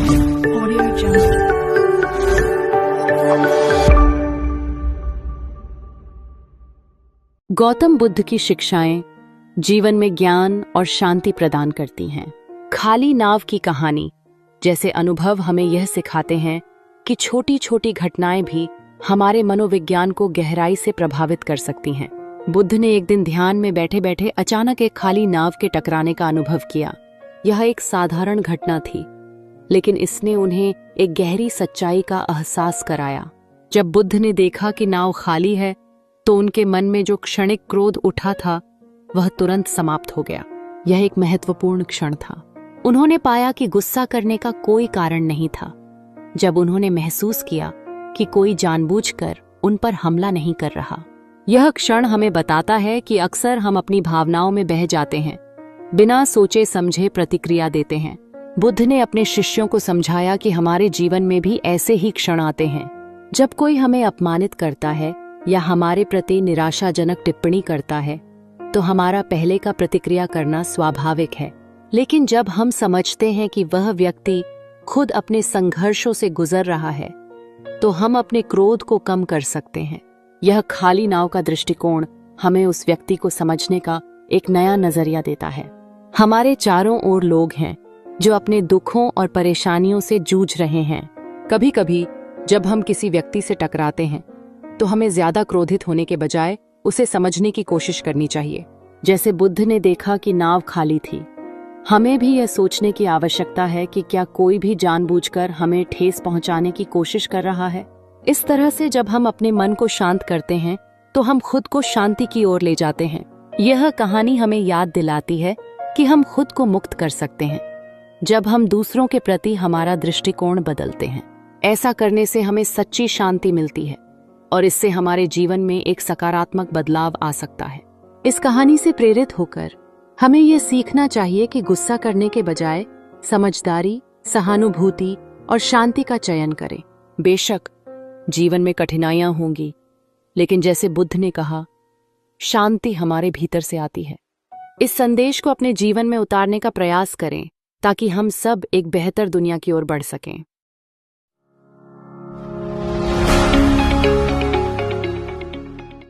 Audio Jungle. Gautam Buddha की शिक्षाएं जीवन में ज्ञान और शांति प्रदान करती हैं। खाली नाव की कहानी जैसे अनुभव हमें यह सिखाते हैं कि छोटी छोटी घटनाएं भी हमारे मनोविज्ञान को गहराई से प्रभावित कर सकती हैं। बुद्ध ने एक दिन ध्यान में बैठे बैठे अचानक एक खाली नाव के टकराने का अनुभव किया। यह एक साधारण घटना थी, लेकिन इसने उन्हें एक गहरी सच्चाई का एहसास कराया। जब बुद्ध ने देखा कि नाव खाली है, तो उनके मन में जो क्षणिक क्रोध उठा था वह तुरंत समाप्त हो गया। यह एक महत्वपूर्ण क्षण था। उन्होंने पाया कि गुस्सा करने का कोई कारण नहीं था। जब उन्होंने महसूस किया कि कोई जानबूझकर उन पर हमला नहीं कर रहा। यह क्षण हमें बताता है कि अक्सर हम अपनी भावनाओं में बह जाते हैं, बिना सोचे समझे प्रतिक्रिया देते हैं। बुद्ध ने अपने शिष्यों को समझाया कि हमारे जीवन में भी ऐसे ही क्षण आते हैं। जब कोई हमें अपमानित करता है या हमारे प्रति निराशाजनक टिप्पणी करता है, तो हमारा पहले का प्रतिक्रिया करना स्वाभाविक है। लेकिन जब हम समझते हैं कि वह व्यक्ति खुद अपने संघर्षों से गुजर रहा है, तो हम अपने क्रोध को कम कर सकते हैं। यह खाली नाव का दृष्टिकोण हमें उस व्यक्ति को समझने का एक नया नजरिया देता है। हमारे चारों ओर लोग हैं जो अपने दुखों और परेशानियों से जूझ रहे हैं। कभी कभी जब हम किसी व्यक्ति से टकराते हैं, तो हमें ज्यादा क्रोधित होने के बजाय उसे समझने की कोशिश करनी चाहिए। जैसे बुद्ध ने देखा कि नाव खाली थी, हमें भी यह सोचने की आवश्यकता है कि क्या कोई भी जानबूझकर हमें ठेस पहुंचाने की कोशिश कर रहा है। इस तरह से जब हम अपने मन को शांत करते हैं, तो हम खुद को शांति की ओर ले जाते हैं। यह कहानी हमें याद दिलाती है कि हम खुद को मुक्त कर सकते हैं जब हम दूसरों के प्रति हमारा दृष्टिकोण बदलते हैं। ऐसा करने से हमें सच्ची शांति मिलती है और इससे हमारे जीवन में एक सकारात्मक बदलाव आ सकता है। इस कहानी से प्रेरित होकर हमें यह सीखना चाहिए कि गुस्सा करने के बजाय समझदारी, सहानुभूति और शांति का चयन करें। बेशक जीवन में कठिनाइयां होंगी, लेकिन जैसे बुद्ध ने कहा, शांति हमारे भीतर से आती है। इस संदेश को अपने जीवन में उतारने का प्रयास करें ताकि हम सब एक बेहतर दुनिया की ओर बढ़ सकें।